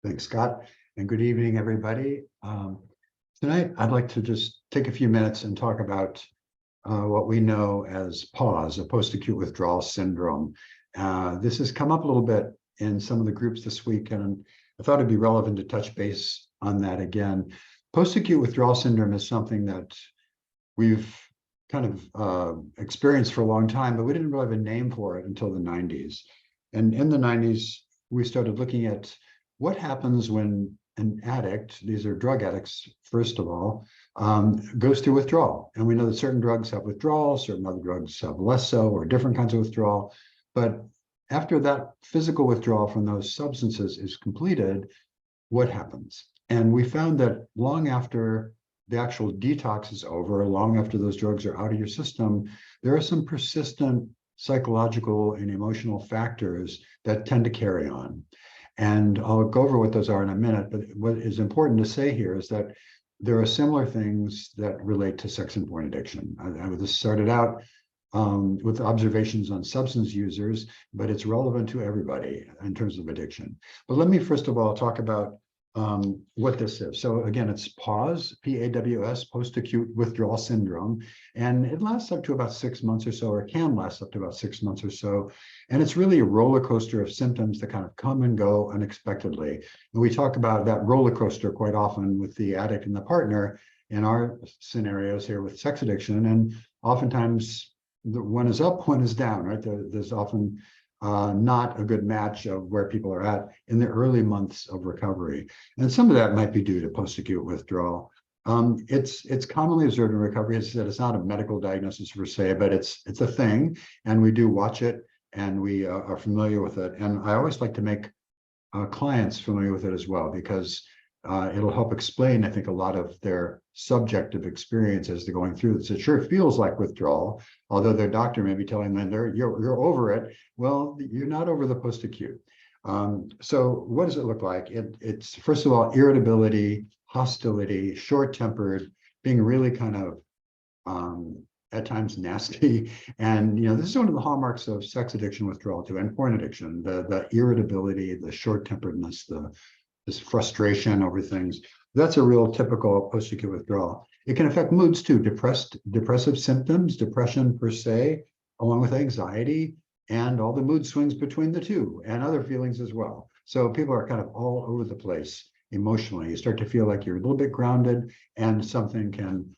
Thanks, Scott, and good evening, everybody. Tonight, I'd like to just take a few minutes and talk about what we know as PAWS, a post-acute withdrawal syndrome. This has come up a little bit in some of the groups this week, and I thought it'd be relevant to touch base on that again. Post-acute withdrawal syndrome is something that we've kind of experienced for a long time, but we didn't really have a name for it until the 90s. And in the 90s, we started looking at what happens when an addict, these are drug addicts, first of all, goes through withdrawal. And we know that certain drugs have withdrawal, certain other drugs have less so, or different kinds of withdrawal. But after that physical withdrawal from those substances is completed, what happens? And we found that long after the actual detox is over, long after those drugs are out of your system, there are some persistent psychological and emotional factors that tend to carry on. And I'll go over what those are in a minute, but what is important to say here is that there are similar things that relate to sex and porn addiction. This started out with observations on substance users, but it's relevant to everybody in terms of addiction. But let me first of all talk about what this is. So again, it's PAWS, P-A-W-S, Post-Acute Withdrawal Syndrome, and it lasts up to about 6 months or so, or can last up to about 6 months or so. And it's really a roller coaster of symptoms that kind of come and go unexpectedly. And we talk about that roller coaster quite often with the addict and the partner in our scenarios here with sex addiction. And oftentimes, one is up, one is down, right? There's often not a good match of where people are at in the early months of recovery. And some of that might be due to post-acute withdrawal. It's commonly observed in recovery. As I said, it's not a medical diagnosis per se, but it's a thing, and we do watch it, and we are familiar with it. And I always like to make clients familiar with it as well, because it'll help explain, I think, a lot of their subjective experience as they're going through this. It sure feels like withdrawal, although their doctor may be telling them you're over it. Well, you're not over the post-acute. So what does it look like? It's first of all, irritability, hostility, short-tempered, being really kind of at times nasty. And this is one of the hallmarks of sex addiction withdrawal too, and porn addiction, the irritability, the short-temperedness, this frustration over things. That's a real typical post-acute withdrawal. It can affect moods too, depressive symptoms, depression per se, along with anxiety, and all the mood swings between the two, and other feelings as well. So people are kind of all over the place emotionally. You start to feel like you're a little bit grounded, and something can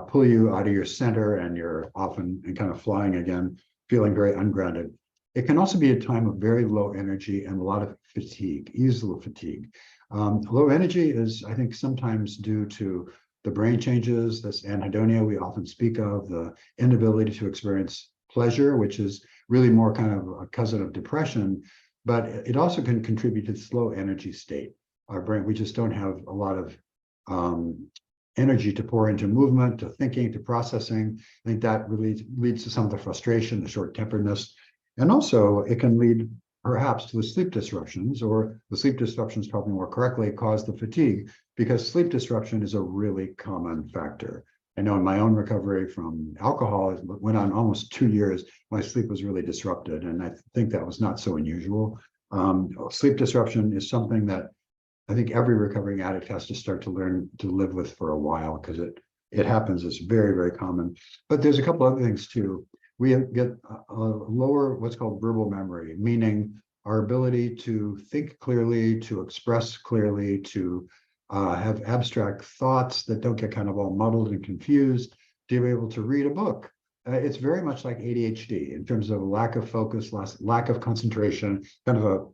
pull you out of your center, and you're often kind of flying again, feeling very ungrounded. It can also be a time of very low energy and a lot of fatigue, easily fatigue. Low energy is, I think, sometimes due to the brain changes, this anhedonia we often speak of, the inability to experience pleasure, which is really more kind of a cousin of depression, but it also can contribute to this low energy state. Our brain, we just don't have a lot of energy to pour into movement, to thinking, to processing. I think that really leads to some of the frustration, the short-temperedness, and also it can lead perhaps to the sleep disruptions, or the sleep disruptions, probably more correctly, cause the fatigue, because sleep disruption is a really common factor. I know in my own recovery from alcohol, it went on almost 2 years, my sleep was really disrupted, and I think that was not so unusual. Sleep disruption is something that I think every recovering addict has to start to learn to live with for a while, because it happens. It's very, very common. But there's a couple other things too. We get a lower, what's called verbal memory, meaning our ability to think clearly, to express clearly, to have abstract thoughts that don't get kind of all muddled and confused, to be able to read a book. It's very much like ADHD in terms of lack of focus, lack of concentration, kind of a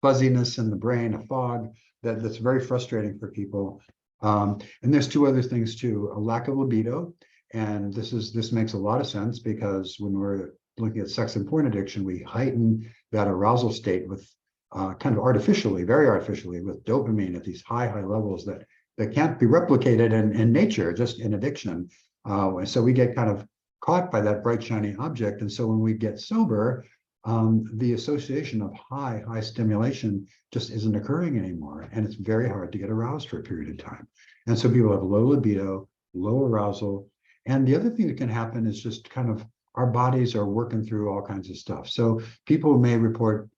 fuzziness in the brain, a fog that's very frustrating for people. And there's two other things too, a lack of libido. And this makes a lot of sense, because when we're looking at sex and porn addiction, we heighten that arousal state with kind of artificially, very artificially, with dopamine at these high levels that can't be replicated in nature, just in addiction. So we get kind of caught by that bright, shiny object. And so when we get sober, the association of high stimulation just isn't occurring anymore. And it's very hard to get aroused for a period of time. And so people have low libido, low arousal. And the other thing that can happen is just kind of our bodies are working through all kinds of stuff. So people may report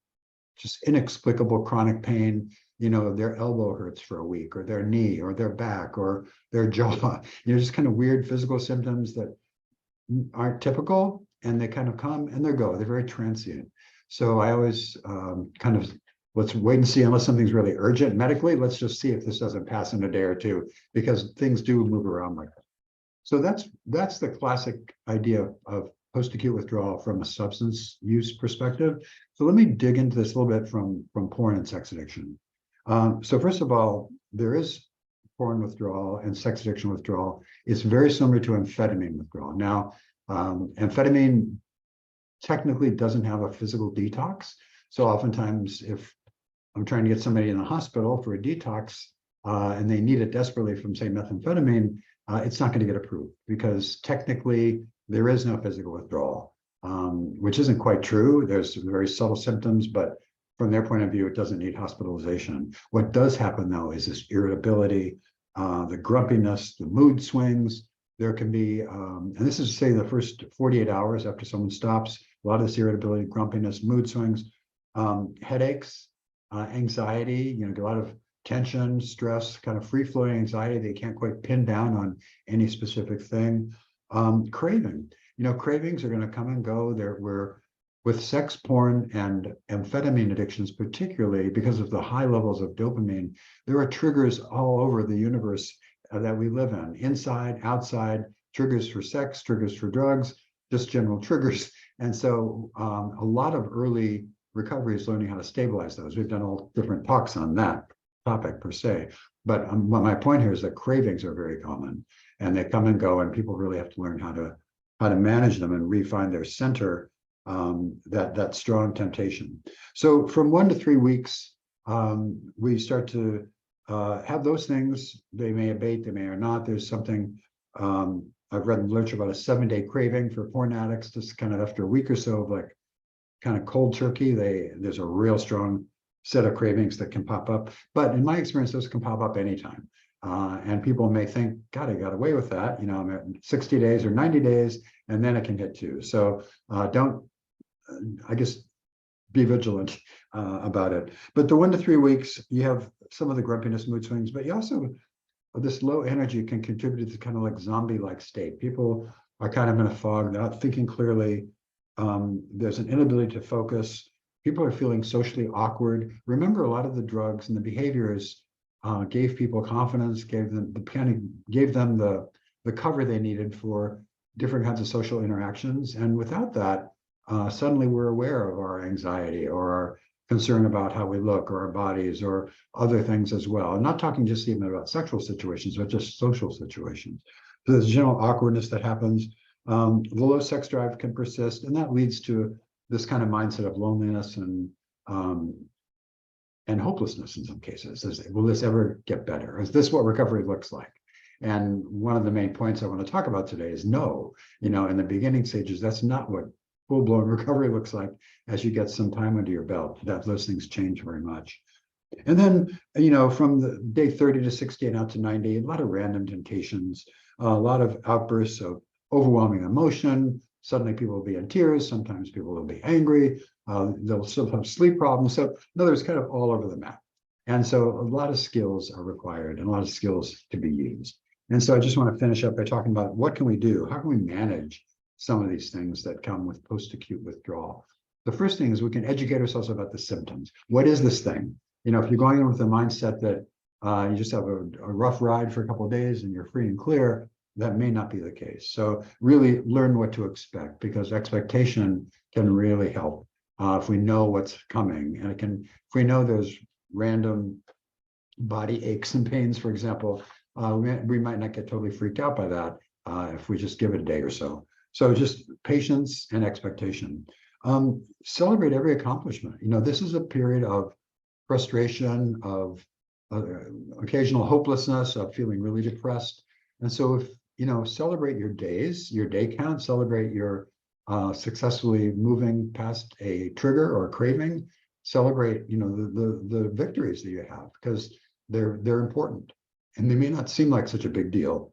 just inexplicable chronic pain their elbow hurts for a week, or their knee, or their back, or their jaw, just kind of weird physical symptoms that aren't typical, and they kind of come and they go. They're very transient. So I always kind of, let's wait and see, unless something's really urgent medically, let's just see if this doesn't pass in a day or two, because things do move around like that. So that's the classic idea of post-acute withdrawal from a substance use perspective. So let me dig into this a little bit from porn and sex addiction. So first of all, there is porn withdrawal and sex addiction withdrawal. It's very similar to amphetamine withdrawal. Now, amphetamine technically doesn't have a physical detox. So oftentimes, if I'm trying to get somebody in the hospital for a detox and they need it desperately from, say, methamphetamine, it's not going to get approved, because technically there is no physical withdrawal, which isn't quite true. There's very subtle symptoms, but from their point of view, it doesn't need hospitalization. What does happen, though, is this irritability, the grumpiness, the mood swings. There can be, and this is, say, the first 48 hours after someone stops, a lot of this irritability, grumpiness, mood swings, headaches, anxiety, a lot of tension, stress, kind of free-flowing anxiety they can't quite pin down on any specific thing. Craving, cravings are going to come and go. We're with sex, porn, and amphetamine addictions, particularly because of the high levels of dopamine, there are triggers all over the universe that we live in, inside, outside, triggers for sex, triggers for drugs, just general triggers. And so a lot of early recovery is learning how to stabilize those. We've done all different talks on that topic per se. But my point here is that cravings are very common, and they come and go, and people really have to learn how to manage them and refine their center, that strong temptation. So from 1 to 3 weeks, we start to have those things. They may abate, they may or not. There's something, I've read in the literature about a 7-day craving for porn addicts, just kind of after a week or so of like kind of cold turkey. There's a real strong set of cravings that can pop up. But in my experience, those can pop up anytime. And people may think, God, I got away with that. I'm at 60 days or 90 days, and then it can hit too. So I guess, be vigilant about it. But the 1 to 3 weeks, you have some of the grumpiness, mood swings, but you also, this low energy can contribute to this kind of like zombie-like state. People are kind of in a fog, they're not thinking clearly. There's an inability to focus. People are feeling socially awkward. Remember, a lot of the drugs and the behaviors gave people confidence, gave them the cover they needed for different kinds of social interactions. And without that, suddenly we're aware of our anxiety or our concern about how we look or our bodies or other things as well. I'm not talking just even about sexual situations, but just social situations. So there's general awkwardness that happens. The low sex drive can persist, and that leads to this kind of mindset of loneliness and hopelessness in some cases. Will this ever get better? Is this what recovery looks like? And one of the main points I want to talk about today is no. In the beginning stages, that's not what full-blown recovery looks like. As you get some time under your belt, those things change very much. And then, from the day 30 to 60 and out to 90, a lot of random temptations, a lot of outbursts of overwhelming emotion. Suddenly people will be in tears. Sometimes people will be angry. They'll still have sleep problems. So in other words, kind of all over the map. And so a lot of skills are required and a lot of skills to be used. And so I just want to finish up by talking about what can we do? How can we manage some of these things that come with post-acute withdrawal? The first thing is we can educate ourselves about the symptoms. What is this thing? If you're going in with the mindset that you just have a rough ride for a couple of days and you're free and clear, that may not be the case. So really learn what to expect, because expectation can really help if we know what's coming. And if we know there's random body aches and pains, for example, we might not get totally freaked out by that if we just give it a day or so. So just patience and expectation. Celebrate every accomplishment. This is a period of frustration, of occasional hopelessness, of feeling really depressed. And so if, celebrate your days, your day count, celebrate your successfully moving past a trigger or a craving, celebrate, the victories that you have, because they're important. And they may not seem like such a big deal,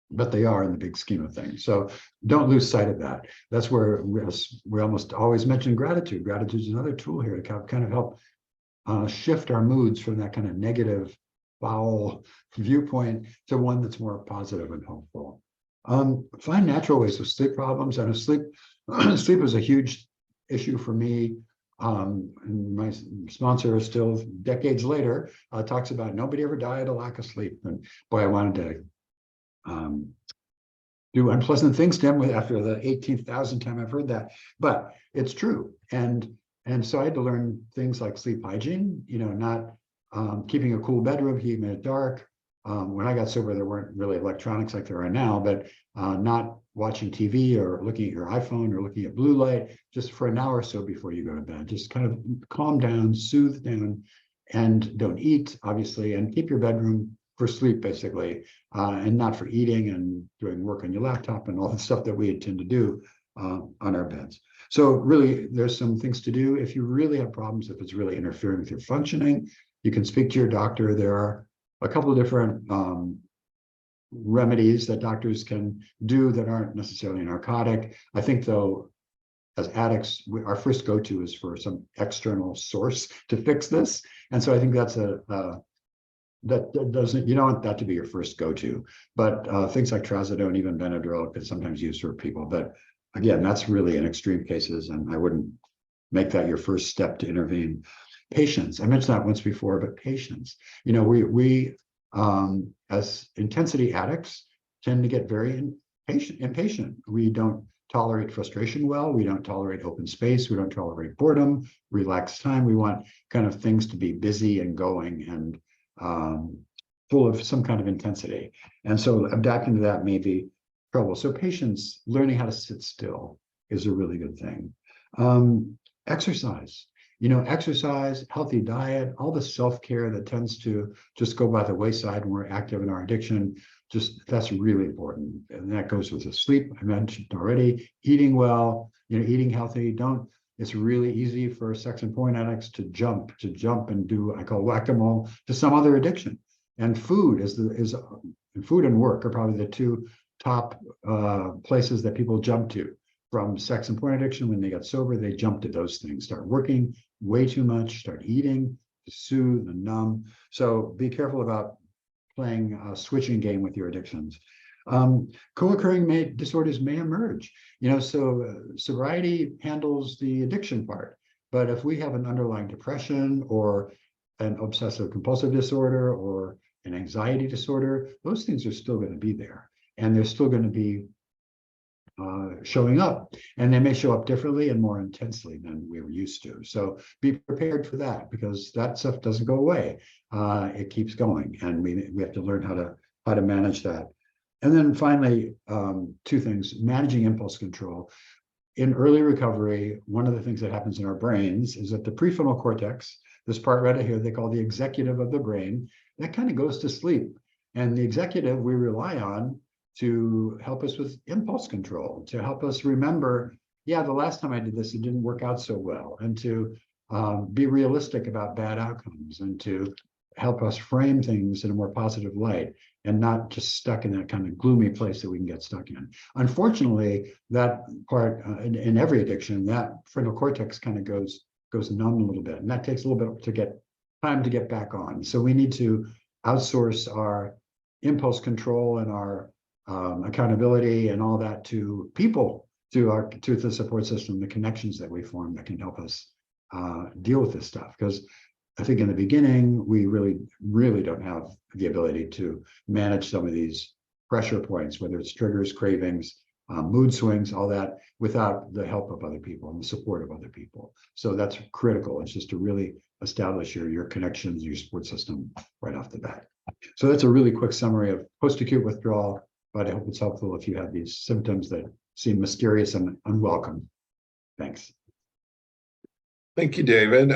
but they are in the big scheme of things. So don't lose sight of that. That's where we almost always mention gratitude. Gratitude is another tool here to kind of help shift our moods from that kind of negative, foul viewpoint to one that's more positive and helpful. Find natural ways of sleep problems. And sleep is a huge issue for me. And my sponsor is still decades later talks about nobody ever died of lack of sleep. And boy, I wanted to do unpleasant things to him after the 18,000th time I've heard that, but it's true. And so I had to learn things like sleep hygiene, not keeping a cool bedroom, keeping it dark. When I got sober, there weren't really electronics like there are now, but not watching TV or looking at your iPhone or looking at blue light just for an hour or so before you go to bed. Just kind of calm down, soothe down, and don't eat, obviously, and keep your bedroom for sleep, basically, and not for eating and doing work on your laptop and all the stuff that we tend to do on our beds. So really, there's some things to do. If you really have problems, if it's really interfering with your functioning, you can speak to your doctor. There are a couple of different remedies that doctors can do that aren't necessarily narcotic. I think, though, as addicts, our first go-to is for some external source to fix this. And so I think that's that doesn't, you don't want that to be your first go-to, but things like trazodone, even Benadryl, is sometimes used for people. But again, that's really in extreme cases, and I wouldn't make that your first step to intervene. Patience, I mentioned that once before, but patience. We as intensity addicts tend to get very impatient. We don't tolerate frustration well. We don't tolerate open space. We don't tolerate boredom, relaxed time. We want kind of things to be busy and going and full of some kind of intensity. And so adapting to that may be trouble. So patience, learning how to sit still is a really good thing. Exercise. Exercise, healthy diet, all the self-care that tends to just go by the wayside when we're active in our addiction, that's really important. And that goes with the sleep, I mentioned already, eating well, eating healthy. It's really easy for sex and porn addicts to jump and do, I call whack-a-mole, to some other addiction. And food food and work are probably the two top places that people jump to. From sex and porn addiction, when they get sober, they jump to those things, start working way too much, start eating to soothe and numb. So be careful about playing a switching game with your addictions. Co-occurring disorders may emerge. So sobriety handles the addiction part. But if we have an underlying depression or an obsessive compulsive disorder or an anxiety disorder, those things are still going to be there. And they're still going to be showing up, and they may show up differently and more intensely than we were used to. So be prepared for that, because that stuff doesn't go away. It keeps going, and we have to learn how to manage that. And then finally, two things: managing impulse control. In early recovery, one of the things that happens in our brains is that the prefrontal cortex, this part right here, they call the executive of the brain, that kind of goes to sleep. And the executive we rely on to help us with impulse control, to help us remember, the last time I did this, it didn't work out so well, and to be realistic about bad outcomes, and to help us frame things in a more positive light, and not just stuck in that kind of gloomy place that we can get stuck in. Unfortunately, that part in every addiction, that frontal cortex kind of goes numb a little bit, and that takes a little bit to get time to get back on. So we need to outsource our impulse control and our accountability and all that to people, to the support system, the connections that we form that can help us deal with this stuff. Because I think in the beginning, we really, really don't have the ability to manage some of these pressure points, whether it's triggers, cravings, mood swings, all that, without the help of other people and the support of other people. So that's critical. It's just to really establish your connections, your support system right off the bat. So that's a really quick summary of post-acute withdrawal, but I hope it's helpful if you have these symptoms that seem mysterious and unwelcome. Thanks. Thank you, David.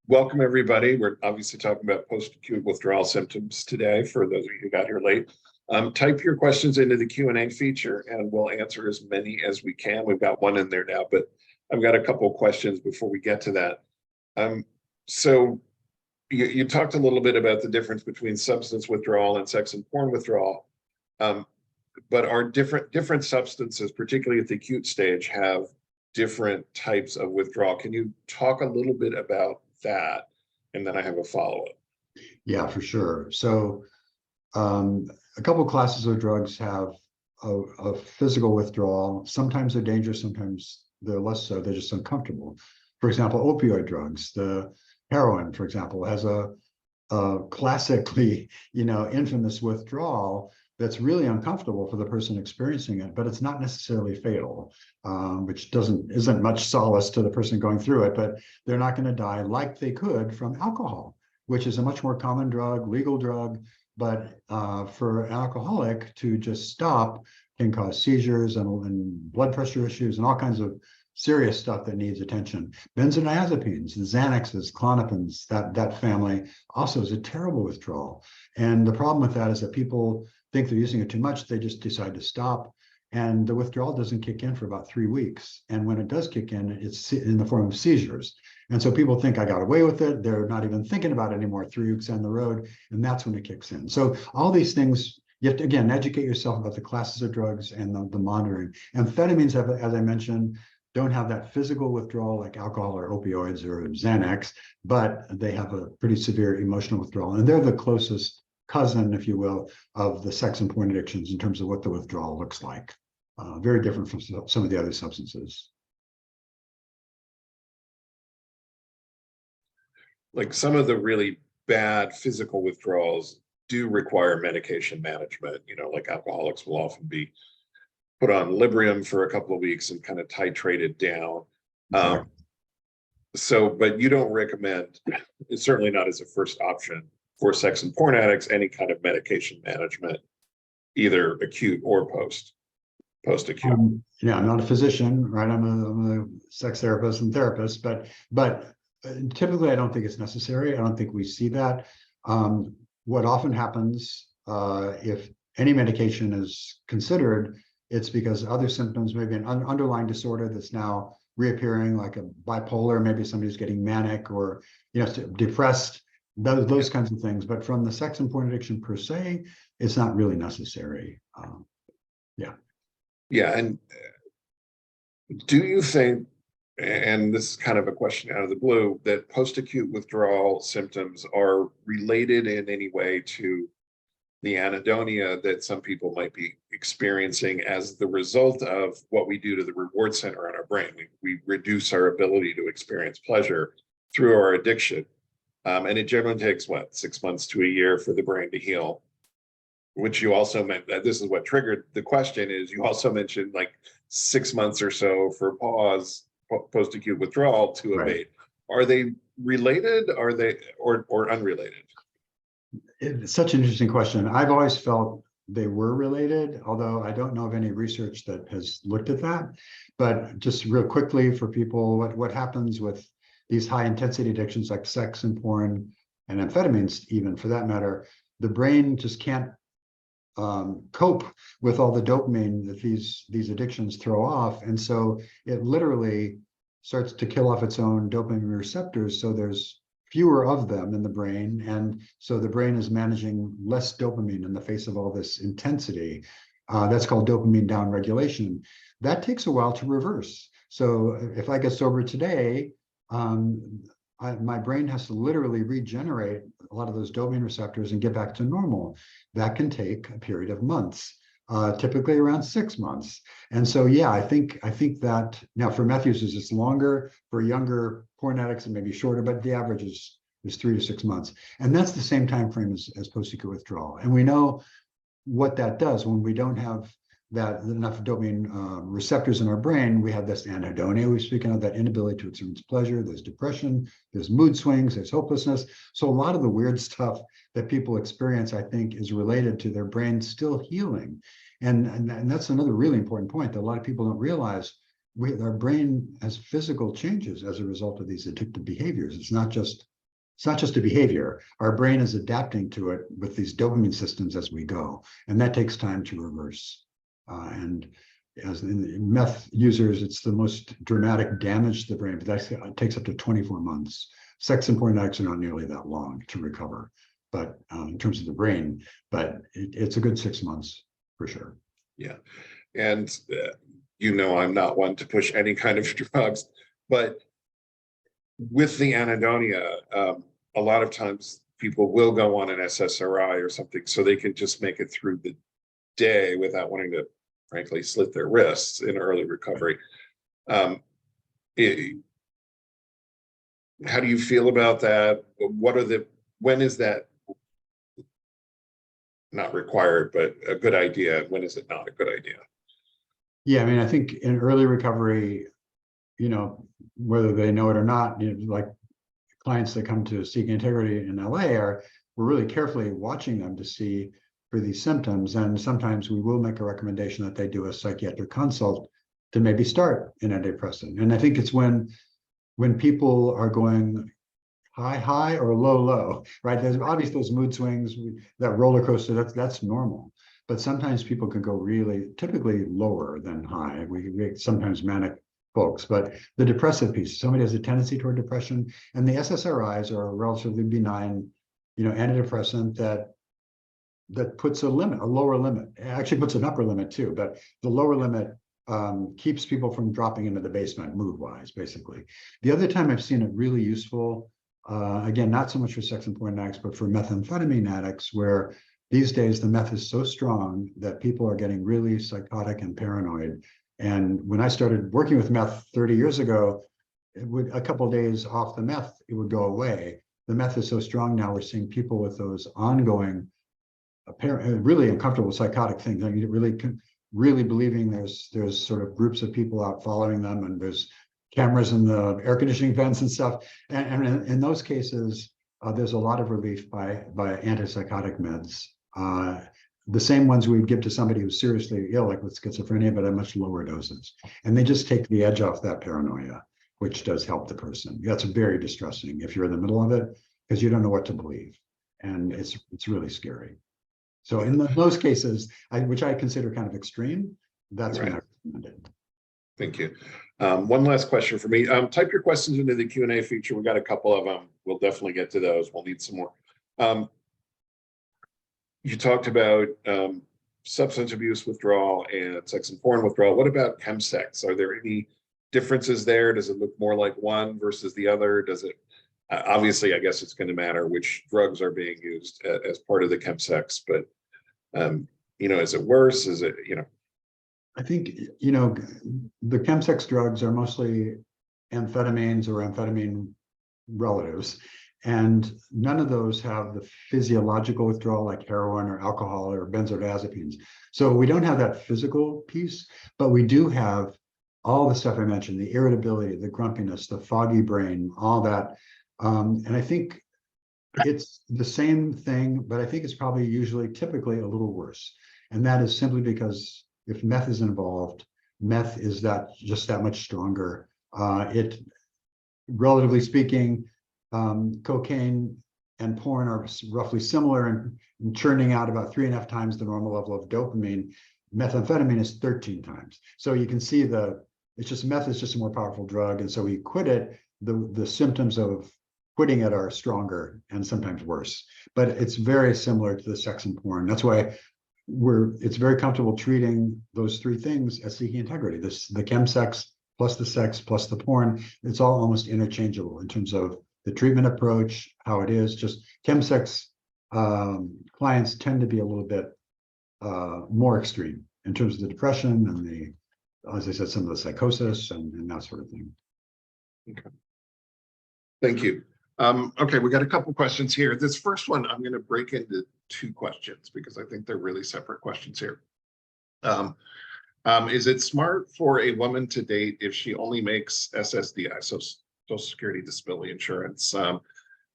Welcome, everybody. We're obviously talking about post-acute withdrawal symptoms today for those of you who got here late. Type your questions into the Q&A feature, and we'll answer as many as we can. We've got one in there now, but I've got a couple of questions before we get to that. So you talked a little bit about the difference between substance withdrawal and sex and porn withdrawal. But are different substances, particularly at the acute stage, have different types of withdrawal? Can you talk a little bit about that? And then I have a follow-up. Yeah, for sure. So a couple classes of drugs have a physical withdrawal. Sometimes they're dangerous, sometimes they're less so. They're just uncomfortable. For example, opioid drugs, the heroin, for example, has a classically, infamous withdrawal that's really uncomfortable for the person experiencing it, but it's not necessarily fatal, which isn't much solace to the person going through it, but they're not going to die like they could from alcohol, which is a much more common drug, legal drug, but for an alcoholic to just stop can cause seizures and blood pressure issues and all kinds of serious stuff that needs attention. Benzodiazepines, the Xanaxes, Klonopins, that family also is a terrible withdrawal. And the problem with that is that people think they're using it too much, they just decide to stop. And the withdrawal doesn't kick in for about 3 weeks. And when it does kick in, it's in the form of seizures. And so people think I got away with it. They're not even thinking about it anymore 3 weeks down the road. And that's when it kicks in. So all these things, you have to, again, educate yourself about the classes of drugs and the monitoring. Amphetamines, as I mentioned, don't have that physical withdrawal like alcohol or opioids or Xanax, but they have a pretty severe emotional withdrawal. And they're the closest cousin, if you will, of the sex and porn addictions in terms of what the withdrawal looks like. Very different from some of the other substances. Like some of the really bad physical withdrawals do require medication management. Like alcoholics will often be put on Librium for a couple of weeks and kind of titrated down. But you don't recommend, it's certainly not as a first option for sex and porn addicts, any kind of medication management, either acute or post-acute. Yeah, I'm not a physician, right? I'm a sex therapist and therapist, but typically I don't think it's necessary. I don't think we see that. What often happens if any medication is considered, it's because other symptoms, maybe an underlying disorder that's now reappearing, like a bipolar, maybe somebody's getting manic or depressed, those kinds of things. But from the sex and porn addiction per se, it's not really necessary. Yeah, and do you think, and this is kind of a question out of the blue, that post-acute withdrawal symptoms are related in any way to the anhedonia that some people might be experiencing as the result of what we do to the reward center in our brain? We reduce our ability to experience pleasure through our addiction. And it generally takes, 6 months to a year for the brain to heal. Which you also meant that this is what triggered the question is you also mentioned like 6 months or so for PAWS, post-acute withdrawal, to abate. Are they related? Are they or unrelated? It's such an interesting question. I've always felt they were related, although I don't know of any research that has looked at that. But just real quickly for people, what happens with these high intensity addictions like sex and porn and amphetamines, even for that matter, the brain just can't cope with all the dopamine that these addictions throw off. And so it literally starts to kill off its own dopamine receptors. So there's fewer of them in the brain. And so the brain is managing less dopamine in the face of all this intensity. That's called dopamine downregulation. That takes a while to reverse. So if I get sober today, my brain has to literally regenerate a lot of those dopamine receptors and get back to normal. That can take a period of months, typically around 6 months. And so, yeah, I think that now for meth users, it's longer. For younger porn addicts, it may be shorter, but the average is 3 to 6 months. And that's the same time frame as post-acute withdrawal. And we know what that does when we don't have that enough dopamine receptors in our brain. We have this anhedonia we speak of, that inability to experience pleasure. There's depression, there's mood swings, there's hopelessness. So a lot of the weird stuff that people experience, I think, is related to their brain still healing. And that's another really important point that a lot of people don't realize. Our brain has physical changes as a result of these addictive behaviors. It's not just a behavior. Our brain is adapting to it with these dopamine systems as we go, and that takes time to reverse. And as in meth users, it's the most dramatic damage to the brain, but that takes up to 24 months. Sex and porn addicts are not nearly that long to recover, but in terms of the brain, but it's a good 6 months for sure. Yeah, and I'm not one to push any kind of drugs, but with the anhedonia, a a lot of times people will go on an SSRI or something so they can just make it through the day without wanting to, frankly, slit their wrists in early recovery. How do you feel about that? When is that not required, but a good idea? When is it not a good idea? Yeah, I mean, I think in early recovery, whether they know it or not, like clients that come to Seeking Integrity in LA we're really carefully watching them to see for these symptoms. And sometimes we will make a recommendation that they do a psychiatric consult to maybe start an antidepressant. And I think it's when people are going high or low, right? There's obviously those mood swings, that roller coaster, that's normal. But sometimes people can go really, typically lower than high. We sometimes manic folks, but the depressive piece, somebody has a tendency toward depression, and the SSRIs are a relatively benign, antidepressant that puts a lower limit. It actually puts an upper limit too, but the lower limit keeps people from dropping into the basement mood-wise, basically. The other time I've seen it really useful, again, not so much for sex and porn addicts, but for methamphetamine addicts, where these days the meth is so strong that people are getting really psychotic and paranoid. And when I started working with meth 30 years ago, a couple of days off the meth, it would go away. The meth is so strong now, we're seeing people with those ongoing, really uncomfortable psychotic things. I mean, really believing there's sort of groups of people out following them, and there's cameras in the air conditioning vents and stuff. And in those cases, there's a lot of relief by antipsychotic meds. The same ones we would give to somebody who's seriously ill, like with schizophrenia, but at much lower doses. And they just take the edge off that paranoia, which does help the person. That's very distressing if you're in the middle of it, because you don't know what to believe. And it's really scary. So in those cases, which I consider kind of extreme, that's when I recommend it. Thank you. One last question for me. Type your questions into the Q&A feature. We got a couple of them. We'll definitely get to those. We'll need some more. You talked about substance abuse withdrawal and sex and porn withdrawal. What about chemsex? Are there any differences there? Does it look more like one versus the other? Does it, obviously, I guess it's going to matter which drugs are being used as part of the chemsex, but, is it worse? Is it, I think, the chemsex drugs are mostly amphetamines or amphetamine relatives, and none of those have the physiological withdrawal like heroin or alcohol or benzodiazepines. So we don't have that physical piece, but we do have all the stuff I mentioned, the irritability, the grumpiness, the foggy brain, all that. And I think it's the same thing, but I think it's probably typically a little worse. And that is simply because if meth is involved, meth is just that much stronger. Relatively speaking, cocaine and porn are roughly similar in churning out about 3.5 times the normal level of dopamine. Methamphetamine is 13 times. So you can see meth is just a more powerful drug. And so we quit it, the symptoms of quitting it are stronger and sometimes worse. But it's very similar to the sex and porn. That's why it's very comfortable treating those three things as Seeking Integrity. The chemsex plus the sex plus the porn, it's all almost interchangeable in terms of the treatment approach, how it is. Just chemsex clients tend to be a little bit more extreme in terms of the depression and as I said, some of the psychosis and that sort of thing. Okay. Thank you. Okay, we got a couple questions here. This first one, I'm going to break into 2 questions because I think they're really separate questions here. Is it smart for a woman to date if she only makes SSDI, so Social Security Disability Insurance?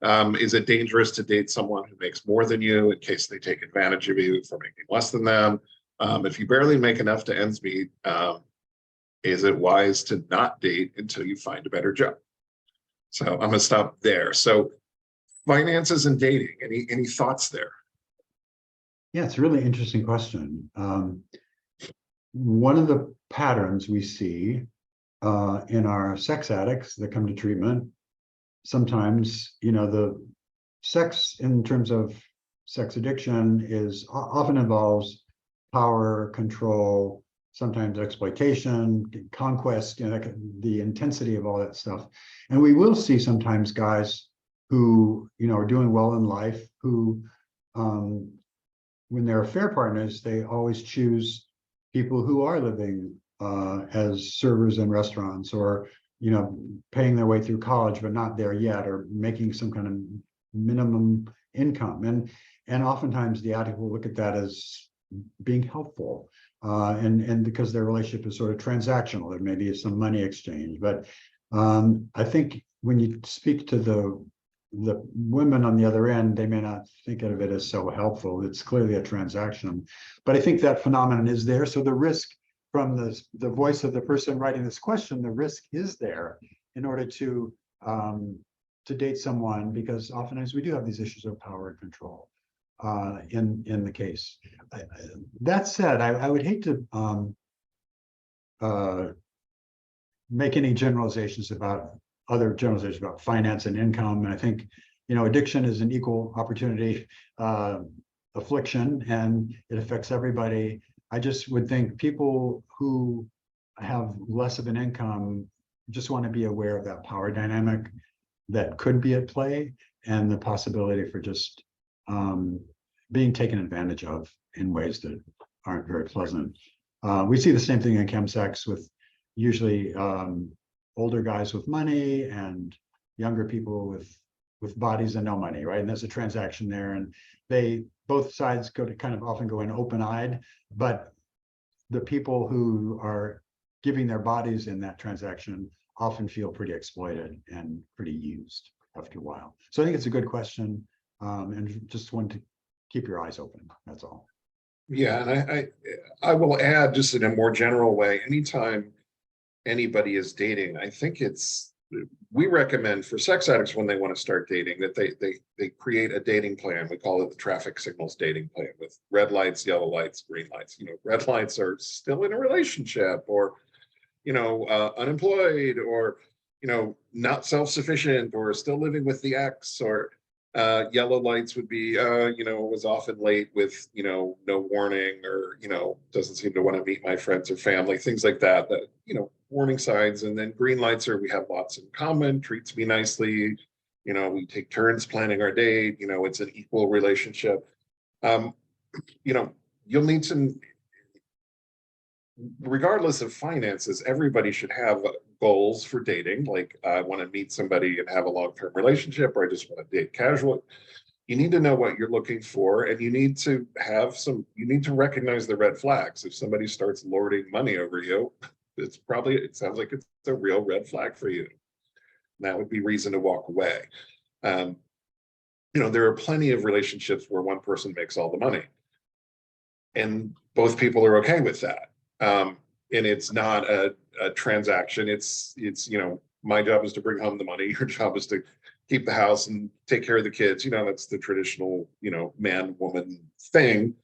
Is it dangerous to date someone who makes more than you in case they take advantage of you for making less than them? If you barely make enough to ends meet, is it wise to not date until you find a better job? So I'm going to stop there. So finances and dating, any thoughts there? Yeah, it's a really interesting question. One of the patterns we see in our sex addicts that come to treatment, sometimes, the sex in terms of sex addiction often involves power, control, sometimes exploitation, conquest, the intensity of all that stuff. And we will see sometimes guys who, are doing well in life, who, when they're affair partners, they always choose people who are living as servers in restaurants, or, paying their way through college, but not there yet, or making some kind of minimum income. And oftentimes the addict will look at that as being helpful. And because their relationship is sort of transactional, there may be some money exchange. But I think when you speak to the women on the other end, they may not think of it as so helpful. It's clearly a transaction. But I think that phenomenon is there. So the risk from the voice of the person writing this question, the risk is there in order to date someone, because oftentimes we do have these issues of power and control in the case. That said, I would hate to make any generalizations about finance and income. And I think, addiction is an equal opportunity affliction, and it affects everybody. I just would think people who have less of an income just want to be aware of that power dynamic that could be at play, and the possibility for just being taken advantage of in ways that aren't very pleasant. We see the same thing in chemsex, with usually older guys with money and younger people with bodies and no money, right? And there's a transaction there, and both sides often go in open-eyed, but the people who are giving their bodies in that transaction often feel pretty exploited and pretty used after a while. So I think it's a good question, and just want to keep your eyes open. That's all. Yeah, and I will add, just in a more general way, anytime anybody is dating, I think we recommend for sex addicts when they want to start dating that they create a dating plan. We call it the traffic signals dating plan, with red lights, yellow lights, green lights. Red lights are still in a relationship, or unemployed, or not self-sufficient, or still living with the ex, or yellow lights would be was often late with no warning, or doesn't seem to want to meet my friends or family, things like that, warning signs. And then green lights are, we have lots in common, treats me nicely, we take turns planning our date, it's an equal relationship. You'll need some, regardless of finances, everybody should have goals for dating. Like, I want to meet somebody and have a long-term relationship, or I just want to date casual. You need to know what you're looking for, and you need to recognize the red flags. If somebody starts lording money over you, it sounds like it's a real red flag for you. That would be reason to walk away. There are plenty of relationships where one person makes all the money, and both people are okay with that. And it's not a transaction. It's my job is to bring home the money. Your job is to keep the house and take care of the kids. That's the traditional, man, woman thing.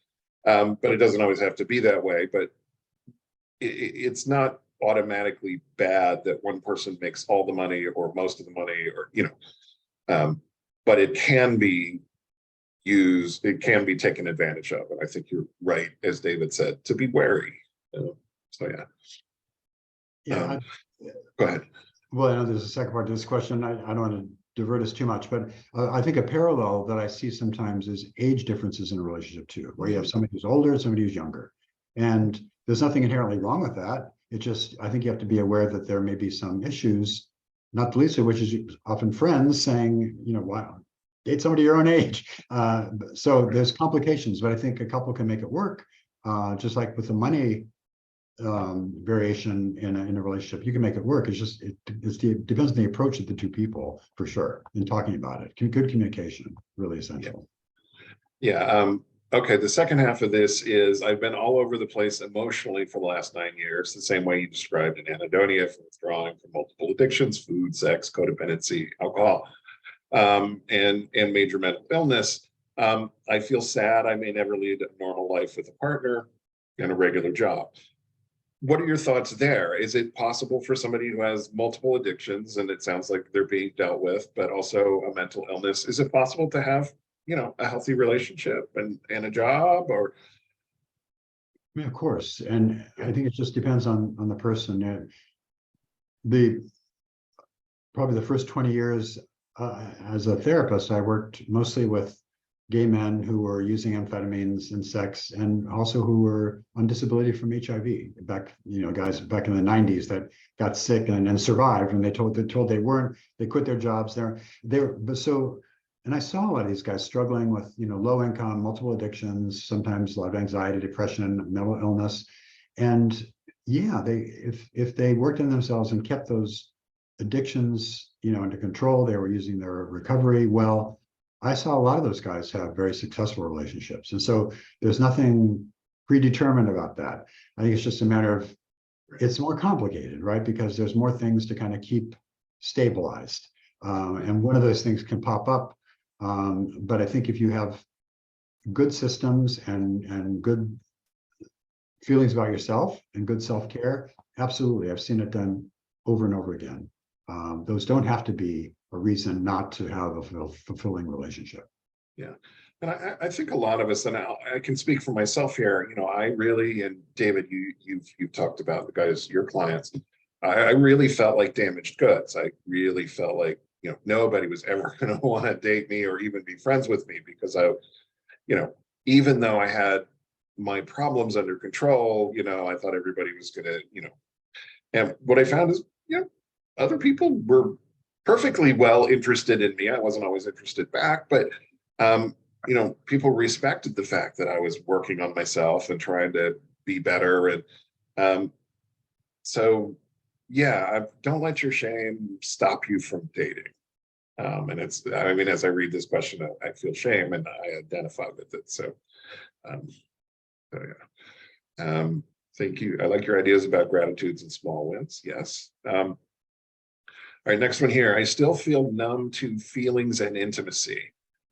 But it doesn't always have to be that way. But it's not automatically bad that one person makes all the money or most of the money, or, but it can be used, it can be taken advantage of. And I think you're right, as David said, to be wary. So yeah. Yeah. Go ahead. Well, I know there's a second part to this question. I don't want to divert us too much, but I think a parallel that I see sometimes is age differences in a relationship too, where you have somebody who's older and somebody who's younger. And there's nothing inherently wrong with that. It just, I think you have to be aware that there may be some issues, not the least of which is often friends saying, wow, date somebody your own age. So there's complications, but I think a couple can make it work. Just like with the money variation in a relationship, you can make it work. It's just, it depends on the approach of the two people, for sure, in talking about it. Good communication, really essential. Yeah. Okay, the second half of this is, I've been all over the place emotionally for the last 9 years, the same way you described in anhedonia, from withdrawing from multiple addictions, food, sex, codependency, alcohol, and major mental illness. I feel sad I may never lead a normal life with a partner and a regular job. What are your thoughts there? Is it possible for somebody who has multiple addictions, and it sounds like they're being dealt with, but also a mental illness, is it possible to have a healthy relationship and a job? Or Yeah, of course. And I think it just depends on the person. Probably the first 20 years as a therapist, I worked mostly with gay men who were using amphetamines and sex, and also who were on disability from HIV. Back, guys back in the 90s that got sick and survived, and they told they quit their jobs. And I saw a lot of these guys struggling with, low income, multiple addictions, sometimes a lot of anxiety, depression, mental illness. And yeah, if they worked on themselves and kept those addictions, under control, they were using their recovery well. I saw a lot of those guys have very successful relationships. And so there's nothing predetermined about that. I think it's just a matter of, it's more complicated, right? Because there's more things to kind of keep stabilized. And one of those things can pop up. But I think if you have good systems and good feelings about yourself and good self-care, absolutely. I've seen it done over and over again. Those don't have to be a reason not to have a fulfilling relationship. Yeah. And I think a lot of us, and I can speak for myself here, I really, and David, you've talked about the guys, your clients, I really felt like damaged goods. I really felt like, nobody was ever going to want to date me or even be friends with me, because even though I had my problems under control, I thought everybody was going to, and what I found is, other people were perfectly well interested in me. I wasn't always interested back, but people respected the fact that I was working on myself and trying to be better. And so, yeah, don't let your shame stop you from dating. And as I read this question, I feel shame and I identify with it. So yeah. Thank you. I like your ideas about gratitudes and small wins. Yes. All right, next one here. I still feel numb to feelings and intimacy.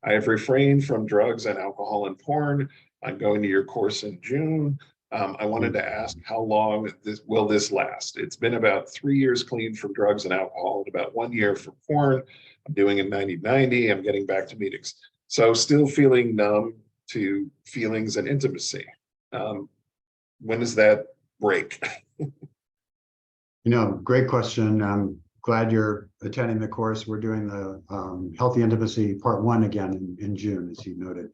I have refrained from drugs and alcohol and porn. I'm going to your course in June. I wanted to ask, how long will this last? It's been about 3 years clean from drugs and alcohol and about 1 year from porn. I'm doing it 90-90. I'm getting back to meetings. So still feeling numb to feelings and intimacy. When does that break? Great question. I'm glad you're attending the course. We're doing the Healthy Intimacy Part 1 again in June, as you noted.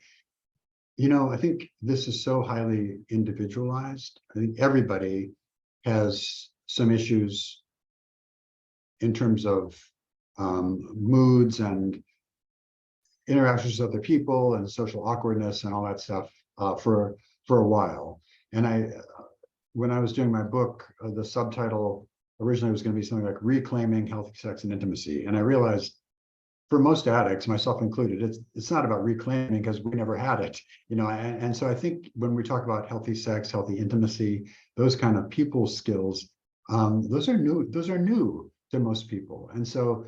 I think this is so highly individualized. I think everybody has some issues in terms of moods and interactions with other people and social awkwardness and all that stuff for a while. And when I was doing my book, the subtitle originally was going to be something like Reclaiming Healthy Sex and Intimacy. And I realized for most addicts, myself included, it's not about reclaiming, because we never had it, and so I think when we talk about healthy sex, healthy intimacy, those kind of people skills, those are new to most people. And so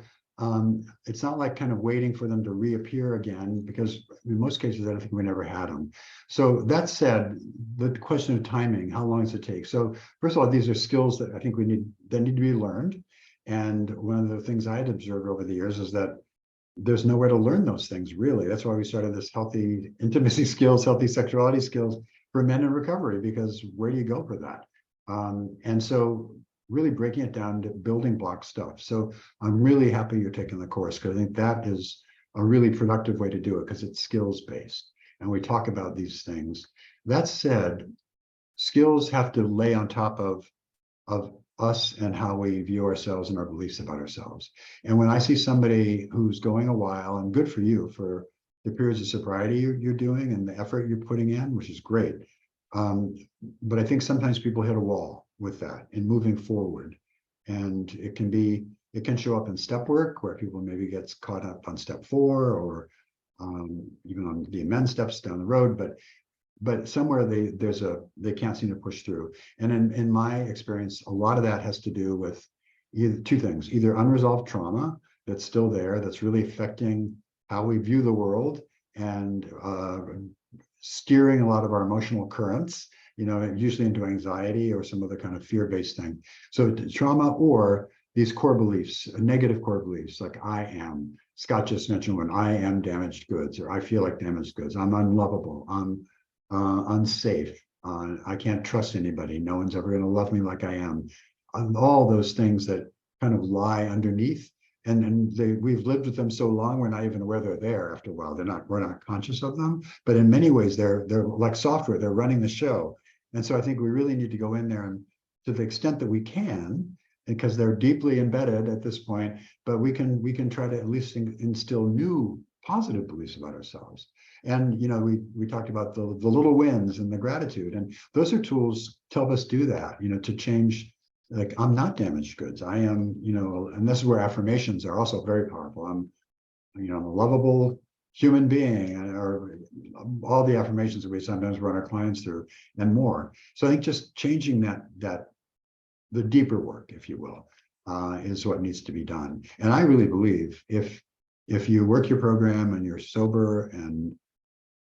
it's not like kind of waiting for them to reappear again, because in most cases, I don't think we never had them. So that said, the question of timing, how long does it take? So first of all, these are skills that I think that need to be learned. And one of the things I had observed over the years is that there's nowhere to learn those things, really. That's why we started this healthy intimacy skills, healthy sexuality skills for men in recovery, because where do you go for that? And so really breaking it down to building block stuff. So I'm really happy you're taking the course, because I think that is a really productive way to do it, because it's skills based and we talk about these things. That said, skills have to lay on top of us and how we view ourselves and our beliefs about ourselves. And when I see somebody who's going a while, and good for you for the periods of sobriety you're doing and the effort you're putting in, which is great. But I think sometimes people hit a wall with that in moving forward. And it can show up in step work, where people maybe gets caught up on step 4 or even on the amend steps down the road, but somewhere they can't seem to push through. And in my experience, a lot of that has to do with either two things: either unresolved trauma that's still there, that's really affecting how we view the world and steering a lot of our emotional currents, usually into anxiety or some other kind of fear-based thing. So trauma, or these core beliefs, negative core beliefs, like I am. Scott just mentioned one: I am damaged goods, or I feel like damaged goods. I'm unlovable. I'm unsafe. I can't trust anybody. No one's ever going to love me like I am. All those things that kind of lie underneath we've lived with them so long, we're not even aware they're there after a while. We're not conscious of them, but in many ways, they're like software, they're running the show. And so I think we really need to go in there and to the extent that we can, because they're deeply embedded at this point, but we can try to at least instill new positive beliefs about ourselves. And we talked about the little wins and the gratitude, and those are tools to help us do that, to change. Like, I'm not damaged goods. I am, and this is where affirmations are also very powerful. I'm a lovable human being, or all the affirmations that we sometimes run our clients through and more. So I think just changing that the deeper work, if you will, is what needs to be done. And I really believe if you work your program and you're sober and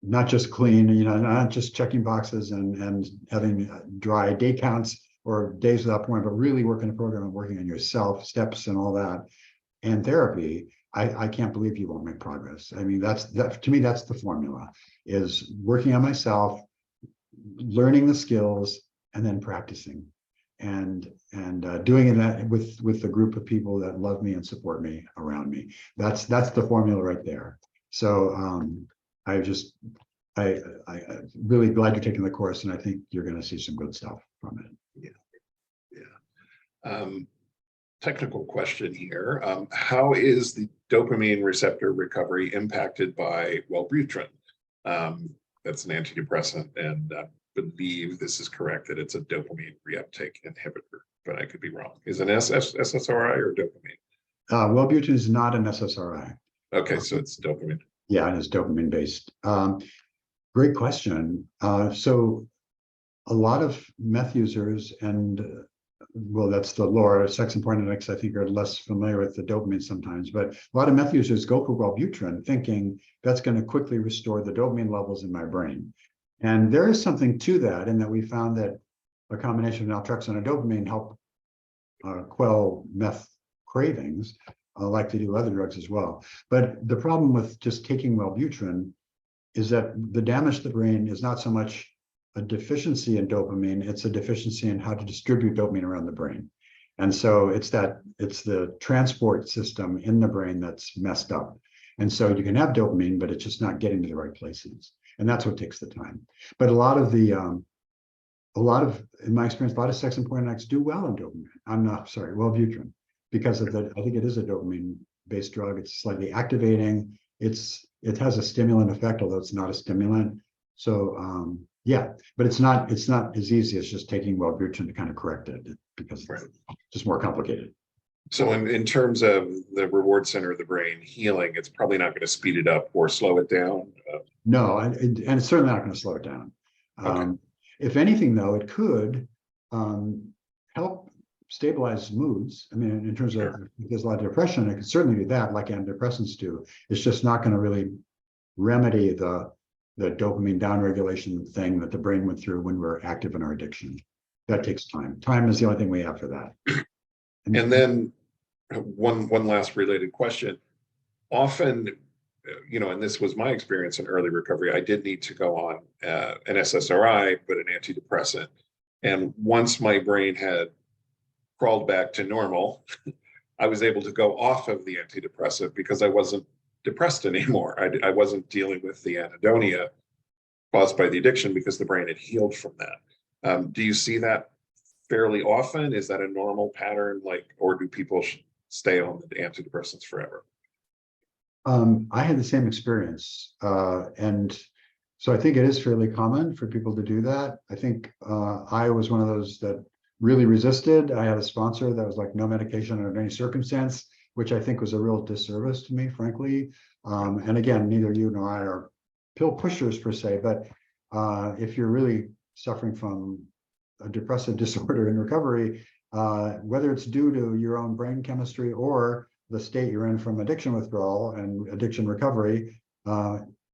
not just clean, not just checking boxes and having dry day counts or days without point, but really working the program and working on yourself, steps and all that, and therapy, I can't believe you won't make progress. I mean, to me, that's the formula, is working on myself, learning the skills, and then practicing. And doing that with a group of people that love me and support me around me. That's the formula right there. So I'm really glad you're taking the course, and I think you're going to see some good stuff from it. Yeah. Technical question here. How is the dopamine receptor recovery impacted by Wellbutrin? That's an antidepressant, and believe this is correct, that it's a dopamine reuptake inhibitor, but I could be wrong. Is it an SSRI or dopamine? Wellbutrin is not an SSRI. Okay, so it's dopamine. Yeah, and it's dopamine based. Great question. So a lot of meth users and well, that's the lore. Sex and porn addicts, I think, are less familiar with the dopamine sometimes, but a lot of meth users go for Wellbutrin thinking that's going to quickly restore the dopamine levels in my brain. And there is something to that, in that we found that a combination of naltrexone and dopamine help quell meth cravings, like they do other drugs as well. But the problem with just taking Wellbutrin is that the damage to the brain is not so much a deficiency in dopamine, it's a deficiency in how to distribute dopamine around the brain. And so it's the transport system in the brain that's messed up. And so you can have dopamine, but it's just not getting to the right places. And that's what takes the time. But in my experience, a lot of sex and porn addicts do well on dopamine. Wellbutrin, because of I think it is a dopamine-based drug. It's slightly activating. It has a stimulant effect, although it's not a stimulant. So yeah, but it's not as easy as just taking Wellbutrin to kind of correct it, because it's just more complicated. So in terms of the reward center of the brain healing, it's probably not going to speed it up or slow it down. No, and it's certainly not going to slow it down. Okay. If anything, though, it could help stabilize moods. I mean, in terms of, if there's a lot of depression, it could certainly do that, like antidepressants do. It's just not going to really remedy the dopamine downregulation thing that the brain went through when we're active in our addiction. That takes time. Time is the only thing we have for that. And then one last related question. Often, and this was my experience in early recovery, I did need to go on an SSRI, but an antidepressant. And once my brain had crawled back to normal, I was able to go off of the antidepressant because I wasn't depressed anymore. I wasn't dealing with the anhedonia caused by the addiction because the brain had healed from that. Do you see that fairly often? Is that a normal pattern, or do people stay on the antidepressants forever? I had the same experience, and so I think it is fairly common for people to do that. I think I was one of those that really resisted. I had a sponsor that was like, no medication under any circumstance, which I think was a real disservice to me, frankly. And again, neither you nor I are pill pushers per se, but if you're really suffering from a depressive disorder in recovery, whether it's due to your own brain chemistry or the state you're in from addiction withdrawal and addiction recovery,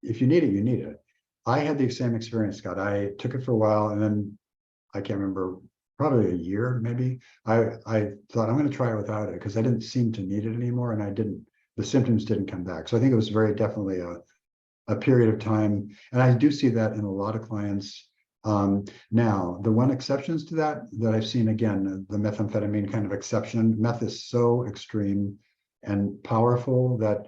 if you need it, you need it. I had the same experience, Scott. I took it for a while, and then I can't remember, probably a year, maybe. I thought I'm going to try it without it because I didn't seem to need it anymore, and the symptoms didn't come back. So I think it was very definitely a period of time, and I do see that in a lot of clients. Now, the one exceptions to that I've seen, again, the methamphetamine kind of exception. Meth is so extreme and powerful that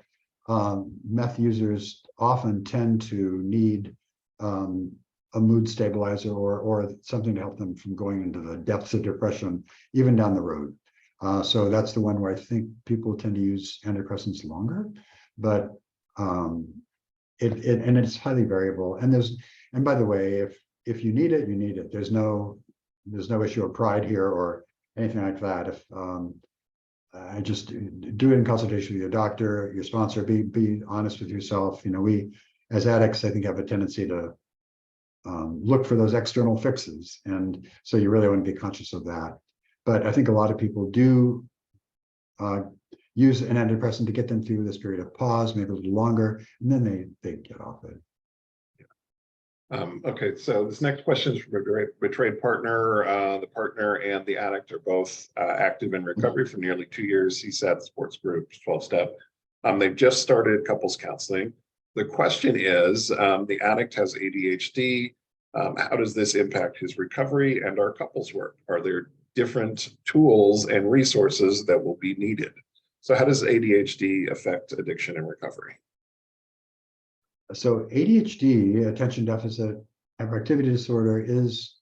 meth users often tend to need a mood stabilizer or something to help them from going into the depths of depression, even down the road. So that's the one where I think people tend to use antidepressants longer, but it's highly variable. And by the way, if you need it, you need it. There's no issue of pride here or anything like that. If I just do it in consultation with your doctor, your sponsor, be honest with yourself. You know, we as addicts, I think, have a tendency to look for those external fixes. And so you really want to be conscious of that. But I think a lot of people do use an antidepressant to get them through this period of pause, maybe a little longer, and then they get off it. Okay, so this next question is from a betrayed partner. The partner and the addict are both active in recovery for nearly 2 years, CSAT, sports groups, 12-step. They've just started couples counseling. The question is, the addict has ADHD. How does this impact his recovery and our couples work? Are there different tools and resources that will be needed? So how does ADHD affect addiction and recovery? So ADHD, attention deficit hyperactivity disorder, is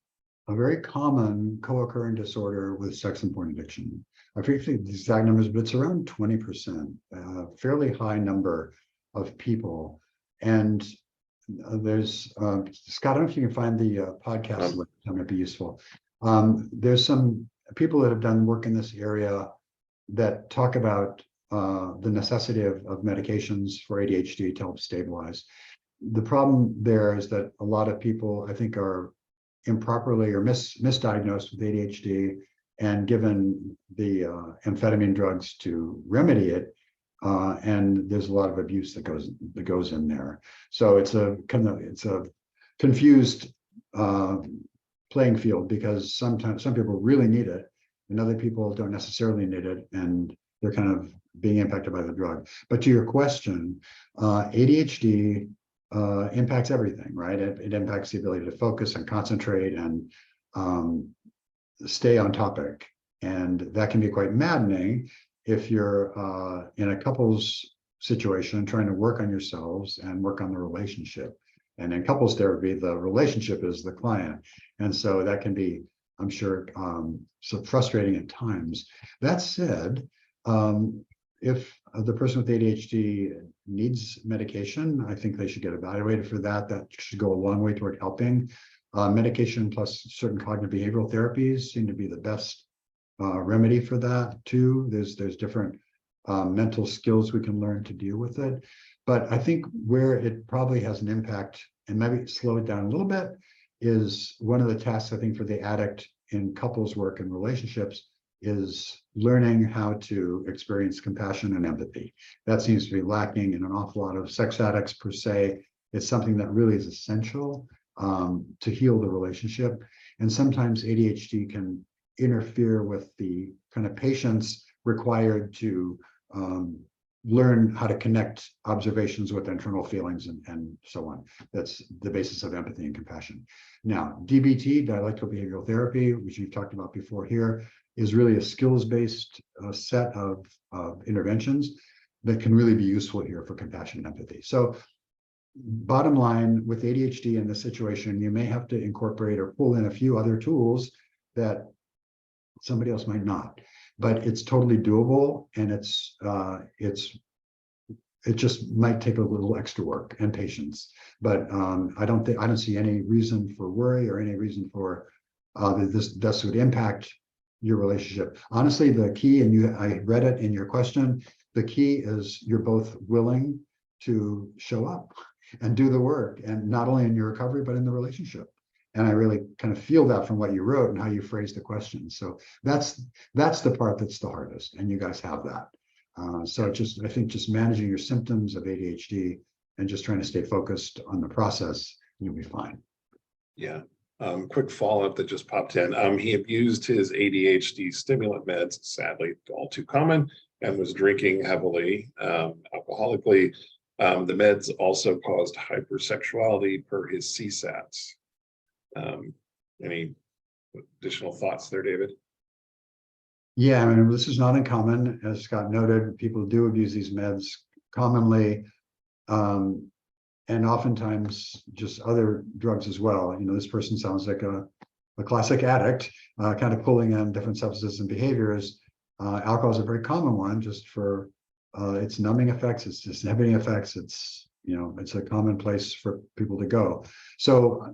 a very common co-occurring disorder with sex and porn addiction. I forget the exact numbers, but it's around 20%, a fairly high number of people. And there's, Scott, I don't know if you can find the podcast link, that might be useful. There's some people that have done work in this area that talk about the necessity of medications for ADHD to help stabilize. The problem there is that a lot of people, I think, are improperly or misdiagnosed with ADHD and given the amphetamine drugs to remedy it. And there's a lot of abuse that goes in there. So it's a confused playing field, because sometimes some people really need it and other people don't necessarily need it, and they're kind of being impacted by the drug. But to your question, ADHD impacts everything, right? It impacts the ability to focus and concentrate and stay on topic. And that can be quite maddening if you're in a couples situation trying to work on yourselves and work on the relationship. And in couples therapy, the relationship is the client. And so that can be, I'm sure, so frustrating at times. That said, if the person with ADHD needs medication, I think they should get evaluated for that. That should go a long way toward helping. Medication plus certain cognitive behavioral therapies seem to be the best remedy for that too. There's different mental skills we can learn to deal with it. But I think where it probably has an impact, and maybe slow it down a little bit, is one of the tasks, I think, for the addict in couples work and relationships is learning how to experience compassion and empathy. That seems to be lacking in an awful lot of sex addicts per se. It's something that really is essential to heal the relationship. And sometimes ADHD can interfere with the kind of patience required to learn how to connect observations with internal feelings and so on. That's the basis of empathy and compassion. Now, DBT, dialectical behavioral therapy, which you've talked about before here, is really a skills-based set of interventions that can really be useful here for compassion and empathy. So bottom line, with ADHD in this situation, you may have to incorporate or pull in a few other tools that somebody else might not, but it's totally doable, and it just might take a little extra work and patience. But I don't see any reason for worry or any reason for this would impact your relationship. Honestly, the key, and I read it in your question, the key is you're both willing to show up and do the work, and not only in your recovery, but in the relationship. And I really kind of feel that from what you wrote and how you phrased the question. So that's the part that's the hardest, and you guys have that. So I think just managing your symptoms of ADHD and just trying to stay focused on the process, you'll be fine. Yeah. Quick follow-up that just popped in. He abused his ADHD stimulant meds, sadly all too common, and was drinking heavily, alcoholically. The meds also caused hypersexuality per his CSATs. Any additional thoughts there, David? Yeah, I mean, this is not uncommon, as Scott noted. People do abuse these meds commonly, and oftentimes just other drugs as well. You know, this person sounds like a classic addict, kind of pulling on different substances and behaviors. Alcohol is a very common one, just for its numbing effects, its disinhibiting effects. It's, you know, it's a common place for people to go. So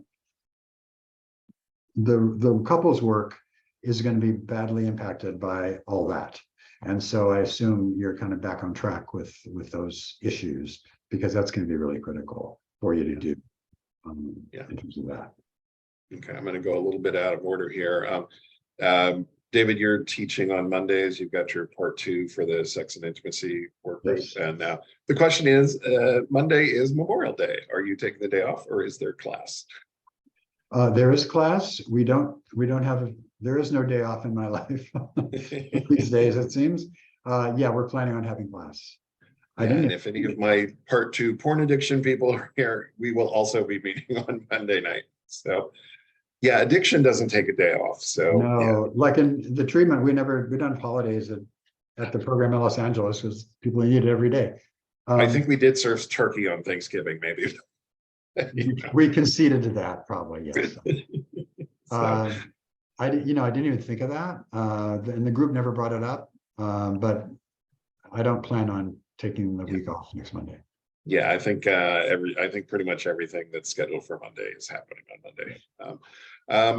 the couple's work is going to be badly impacted by all that. And so I assume you're kind of back on track with those issues, because that's going to be really critical for you to do in terms of that. Okay, I'm going to go a little bit out of order here. David, you're teaching on Mondays. You've got your part 2 for the sex and intimacy work group. Yes. And now the question is, Monday is Memorial Day. Are you taking the day off, or is there class? There is class. We don't have, there is no day off in my life these days, it seems. Yeah, we're planning on having class. And if any of my part 2 porn addiction people are here, we will also be meeting on Monday night. So yeah, addiction doesn't take a day off. So no, like in the treatment, we done holidays at the program in Los Angeles, because people need it every day. I think we did serve turkey on Thanksgiving, maybe. We conceded to that, probably, yes. So, I didn't even think of that, and the group never brought it up, but I don't plan on taking the week off next Monday. Yeah, I think pretty much everything that's scheduled for Monday is happening on Monday.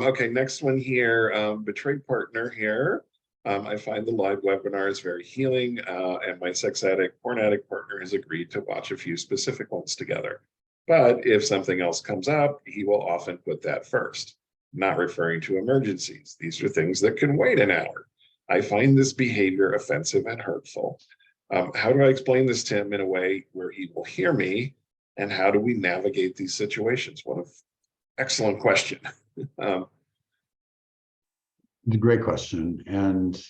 Okay, next one here, betrayed partner here. I find the live webinars very healing, and my sex addict, porn addict partner has agreed to watch a few specific ones together. But if something else comes up, he will often put that first, not referring to emergencies. These are things that can wait an hour. I find this behavior offensive and hurtful. How do I explain this to him in a way where he will hear me? And how do we navigate these situations? What an excellent question. It's a great question. And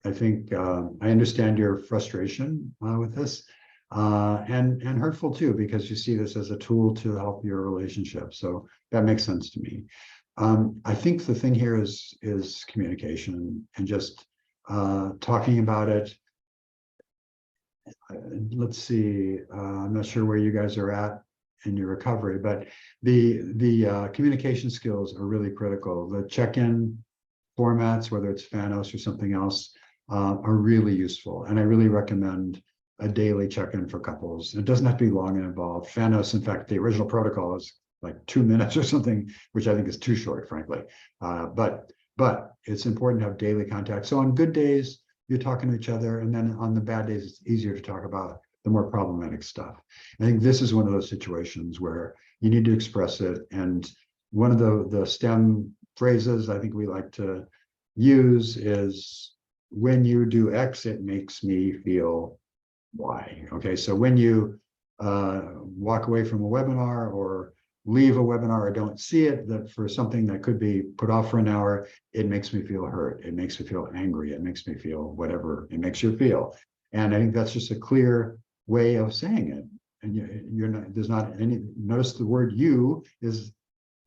I think I understand your frustration with this, and hurtful too, because you see this as a tool to help your relationship. So that makes sense to me. I think the thing here is communication, and just talking about it. Let's see, I'm not sure where you guys are at in your recovery, but the communication skills are really critical. The check-in formats, whether it's Fanos or something else, are really useful. And I really recommend a daily check-in for couples. It doesn't have to be long and involved. Fanos, in fact, the original protocol is like 2 minutes or something, which I think is too short, frankly. But it's important to have daily contact. So on good days, you're talking to each other, and then on the bad days, it's easier to talk about the more problematic stuff. I think this is one of those situations where you need to express it. And one of the STEM phrases I think we like to use is, when you do X, it makes me feel Y. Okay, so when you walk away from a webinar or leave a webinar or don't see it, that for something that could be put off for an hour, it makes me feel hurt. It makes me feel angry. It makes me feel whatever it makes you feel. And I think that's just a clear way of saying it. And you're not, there's not any, notice the word you is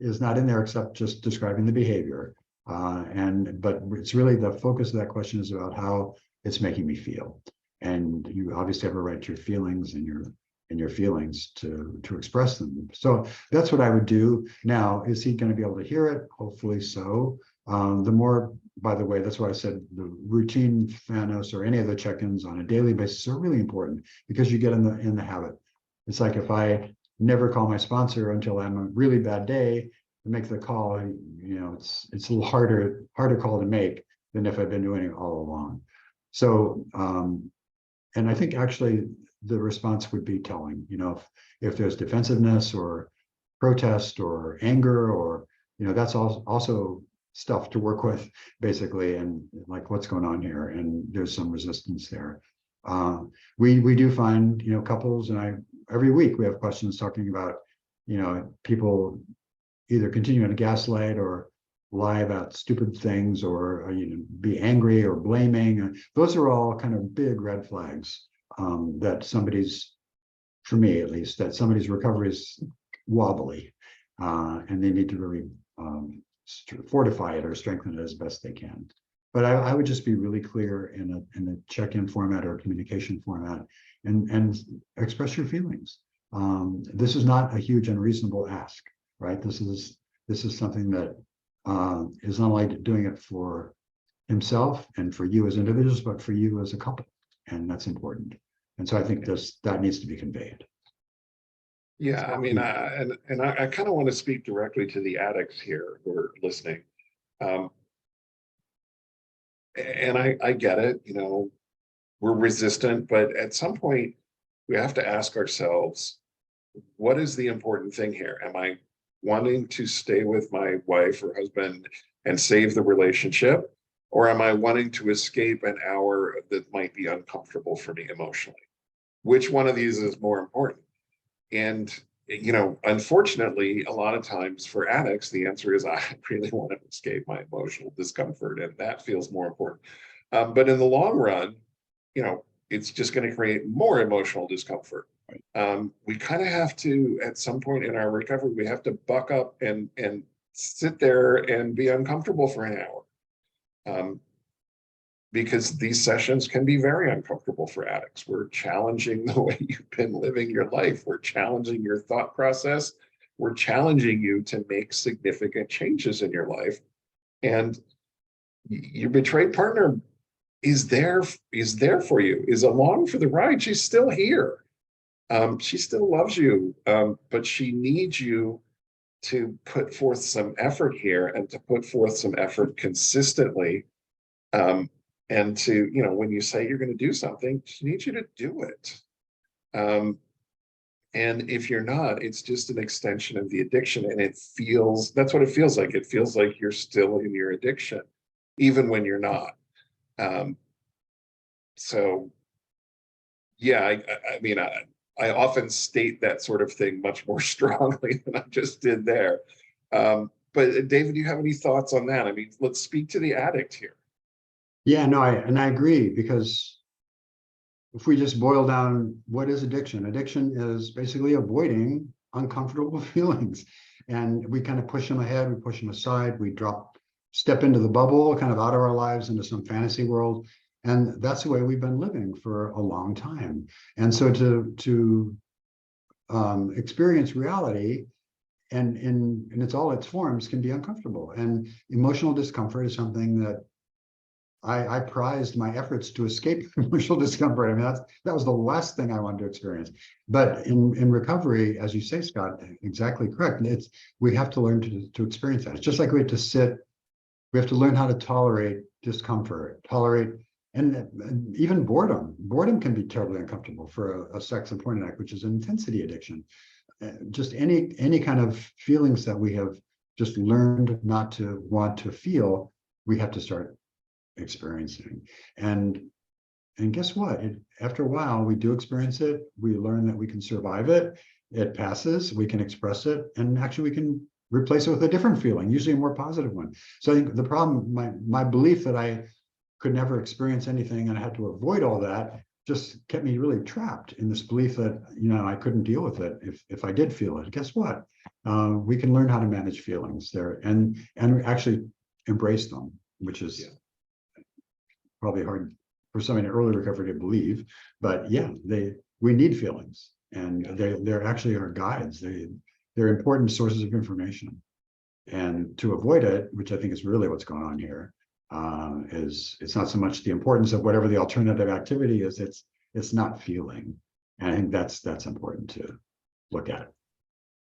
not in there except just describing the behavior. But it's really, the focus of that question is about how it's making me feel. And you obviously have a right to your feelings and your feelings to express them. So that's what I would do. Now, is he going to be able to hear it? Hopefully so. The more, by the way, that's why I said the routine Fanos or any other check-ins on a daily basis are really important, because you get in the habit. It's like if I never call my sponsor until I'm a really bad day to make the call, you know, it's a little harder call to make than if I've been doing it all along. So, and I think actually the response would be telling, you know, if there's defensiveness or protest or anger, or, you know, that's also stuff to work with, basically, and like, what's going on here? And there's some resistance there. We do find, you know, couples, and every week we have questions talking about, you know, people either continuing to gaslight or lie about stupid things, or you know, be angry or blaming. Those are all kind of big red flags, that somebody's, for me at least, that somebody's recovery is wobbly, and they need to really fortify it or strengthen it as best they can. But I would just be really clear in a check-in format or a communication format, and express your feelings. This is not a huge unreasonable ask, right? This is something that is not only doing it for himself and for you as individuals, but for you as a couple, and that's important. And so I think that needs to be conveyed. Yeah, I mean, I kind of want to speak directly to the addicts here who are listening. And I get it, you know, we're resistant, but at some point we have to ask ourselves, what is the important thing here? Am I wanting to stay with my wife or husband and save the relationship? Or am I wanting to escape an hour that might be uncomfortable for me emotionally? Which one of these is more important? And, you know, unfortunately, a lot of times for addicts, the answer is, I really want to escape my emotional discomfort, and that feels more important. But in the long run, you know, it's just going to create more emotional discomfort. We kind of have to, at some point in our recovery, we have to buck up and sit there and be uncomfortable for an hour. Because these sessions can be very uncomfortable for addicts. We're challenging the way you've been living your life. We're challenging your thought process. We're challenging you to make significant changes in your life. And your betrayed partner is there for you, is along for the ride. She's still here. She still loves you, but she needs you to put forth some effort here, and to put forth some effort consistently. And to, you know, when you say you're going to do something, she needs you to do it. And if you're not, it's just an extension of the addiction. And that's what it feels like. It feels like you're still in your addiction, even when you're not. So, yeah, I mean, I often state that sort of thing much more strongly than I just did there. But David, do you have any thoughts on that? I mean, let's speak to the addict here. Yeah, no, I agree, because if we just boil down, what is addiction? Addiction is basically avoiding uncomfortable feelings, and we kind of push them ahead, we push them aside, we step into the bubble, kind of out of our lives into some fantasy world, and that's the way we've been living for a long time. And so to experience reality and in its all its forms can be uncomfortable, and emotional discomfort is something that I prized my efforts to escape emotional discomfort. I mean, that was the last thing I wanted to experience. But in recovery, as you say, Scott, exactly correct. We have to learn to experience that. It's just like we have to sit. We have to learn how to tolerate discomfort, and even boredom. Boredom can be terribly uncomfortable for a sex and porn addict, which is an intensity addiction. Just any kind of feelings that we have just learned not to want to feel, we have to start experiencing. And guess what? After a while, we do experience it. We learn that we can survive it. It passes. We can express it, and actually, we can replace it with a different feeling, usually a more positive one. So I think the problem, my belief that I could never experience anything and I had to avoid all that, just kept me really trapped in this belief that, you know, I couldn't deal with it if I did feel it. Guess what? We can learn how to manage feelings there and actually embrace them, which is probably hard for somebody in early recovery to believe. But yeah, we need feelings, and they're actually our guides. They're important sources of information. And to avoid it, which I think is really what's going on here, is it's not so much the importance of whatever the alternative activity is, it's not feeling. And I think that's important to look at.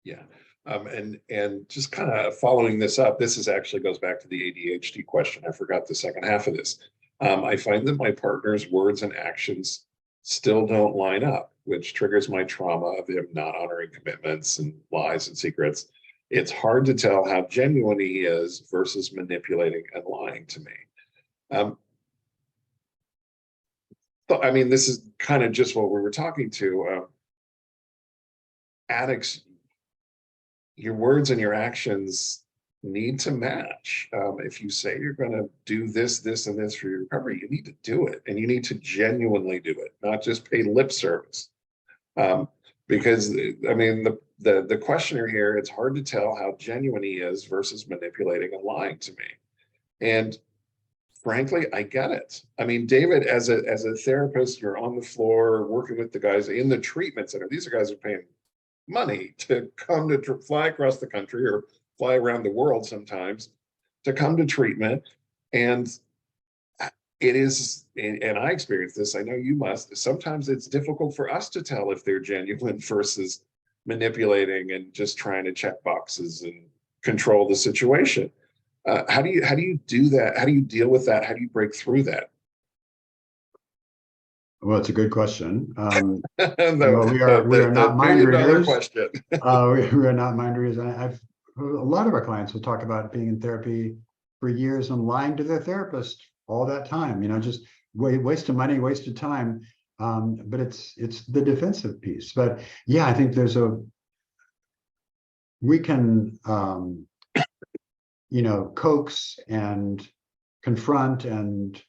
Yeah. And just kind of following this up, this actually goes back to the ADHD question. I forgot the second half of this. I find that my partner's words and actions still don't line up, which triggers my trauma of him not honoring commitments and lies and secrets. It's hard to tell how genuine he is versus manipulating and lying to me. So, I mean, this is kind of just what we were talking to. Addicts, your words and your actions need to match. If you say you're going to do this, this, and this for your recovery, you need to do it, and you need to genuinely do it, not just pay lip service. Because I mean, the questioner here, it's hard to tell how genuine he is versus manipulating and lying to me. And frankly, I get it. I mean, David, as a therapist, you're on the floor working with the guys in the treatment center. These are guys who are paying money to come to fly across the country or fly around the world sometimes to come to treatment. And it is, and I experience this, I know you must, sometimes it's difficult for us to tell if they're genuine versus manipulating and just trying to check boxes and control the situation. How do you do that? How do you deal with that? How do you break through that? Well, it's a good question. The, We are the not mind $1 million readers. question. We are not mind readers. A lot of our clients will talk about being in therapy for years and lying to their therapist all that time. Just waste of money, waste of time. But it's the defensive piece. But yeah, I think we can coax and confront and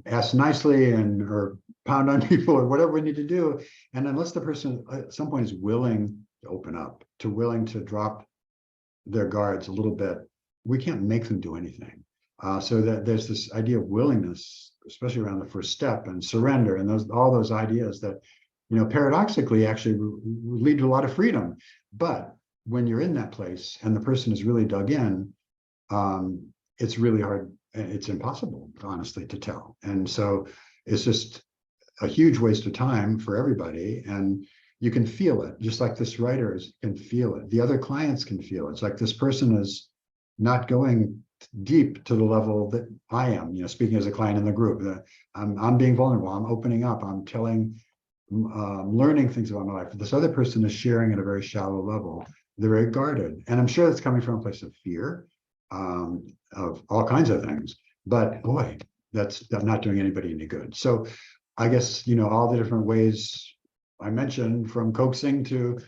ask nicely or pound on people or whatever we need to do. And unless the person at some point is willing to open up, willing to drop their guards a little bit, we can't make them do anything. So that there's this idea of willingness, especially around the first step, and surrender, and all those ideas that paradoxically actually lead to a lot of freedom. But when you're in that place and the person is really dug in, it's really hard. It's impossible, honestly, to tell. And so it's just a huge waste of time for everybody. And you can feel it, just like this writer can feel it. The other clients can feel it. It's like this person is not going deep to the level that I am, speaking as a client in the group. I'm being vulnerable. I'm opening up. I'm learning things about my life. This other person is sharing at a very shallow level. They're very guarded. And I'm sure that's coming from a place of fear, of all kinds of things. But boy, that's not doing anybody any good. So I guess, all the different ways I mentioned, from coaxing to,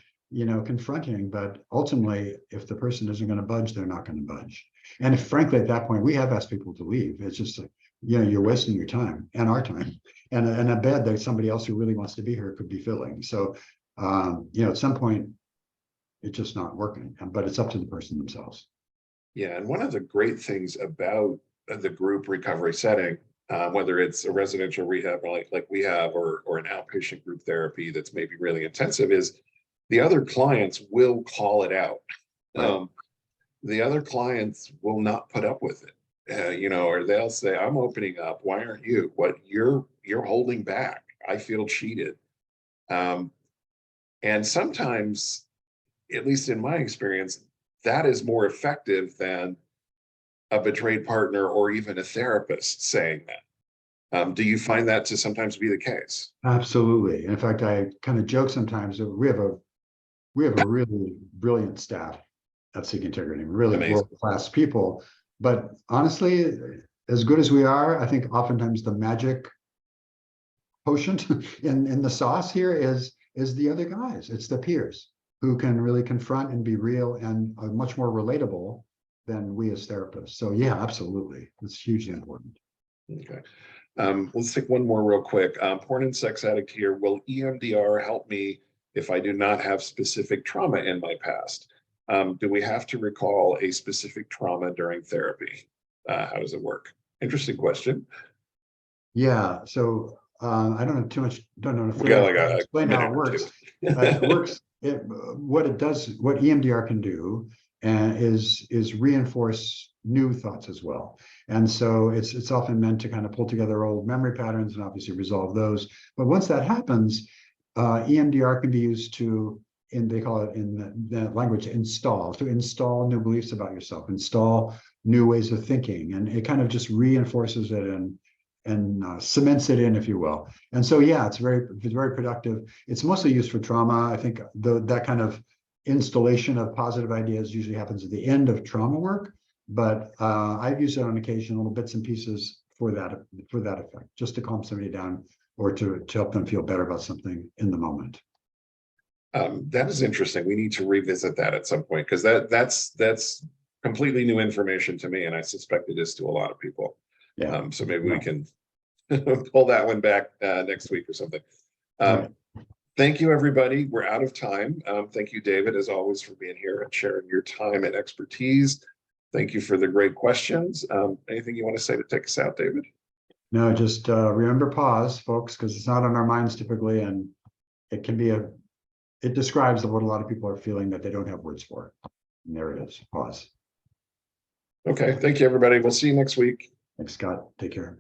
confronting, but ultimately, if the person isn't going to budge, they're not going to budge. And if, frankly, at that point, we have asked people to leave. It's just, you're wasting your time and our time, and a bed that somebody else who really wants to be here could be filling. So, at some point, it's just not working, but it's up to the person themselves. Yeah, and one of the great things about the group recovery setting, whether it's a residential rehab like we have, or an outpatient group therapy that's maybe really intensive, is the other clients will call it out. Right. The other clients will not put up with it, or they'll say, "I'm opening up. Why aren't you? What you're holding back? I feel cheated." And sometimes, at least in my experience, that is more effective than a betrayed partner or even a therapist saying that. Do you find that to sometimes be the case? Absolutely. In fact, I kind of joke sometimes that we have a really brilliant staff at Seek Integrity, really Amazing. world-class people. But honestly, as good as we are, I think oftentimes the magic potion in the sauce here is the other guys. It's the peers who can really confront and be real and are much more relatable than we as therapists. So yeah, absolutely. It's hugely important. Okay. Let's take one more real quick. Porn and sex addict here. Will EMDR help me if I do not have specific trauma in my past? Do we have to recall a specific trauma during therapy? How does it work? Interesting question. Yeah. So I don't have too much. Don't know if We got like explain how it works. It works. What it does, what EMDR can do, is reinforce new thoughts as well. And so it's often meant to kind of pull together old memory patterns and obviously resolve those. But once that happens, EMDR can be used to, they call it in the language, to install new beliefs about yourself, install new ways of thinking, and it kind of just reinforces it and cements it in, if you will. And so, yeah, it's very productive. It's mostly used for trauma. I think that kind of installation of positive ideas usually happens at the end of trauma work, but I've used it on occasion, little bits and pieces for that effect, just to calm somebody down or to help them feel better about something in the moment. That is interesting. We need to revisit that at some point, because that's completely new information to me, and I suspect it is to a lot of people. Yeah. So maybe we can pull that one back next week or something. Right. Thank you, everybody. We're out of time. Thank you, David, as always, for being here and sharing your time and expertise. Thank you for the great questions. Anything you want to say to take us out, David? No, just remember pause, folks, because it's not on our minds typically, and it can be it describes what a lot of people are feeling that they don't have words for. And there it is, pause. Okay, thank you, everybody. We'll see you next week. Thanks, Scott. Take care.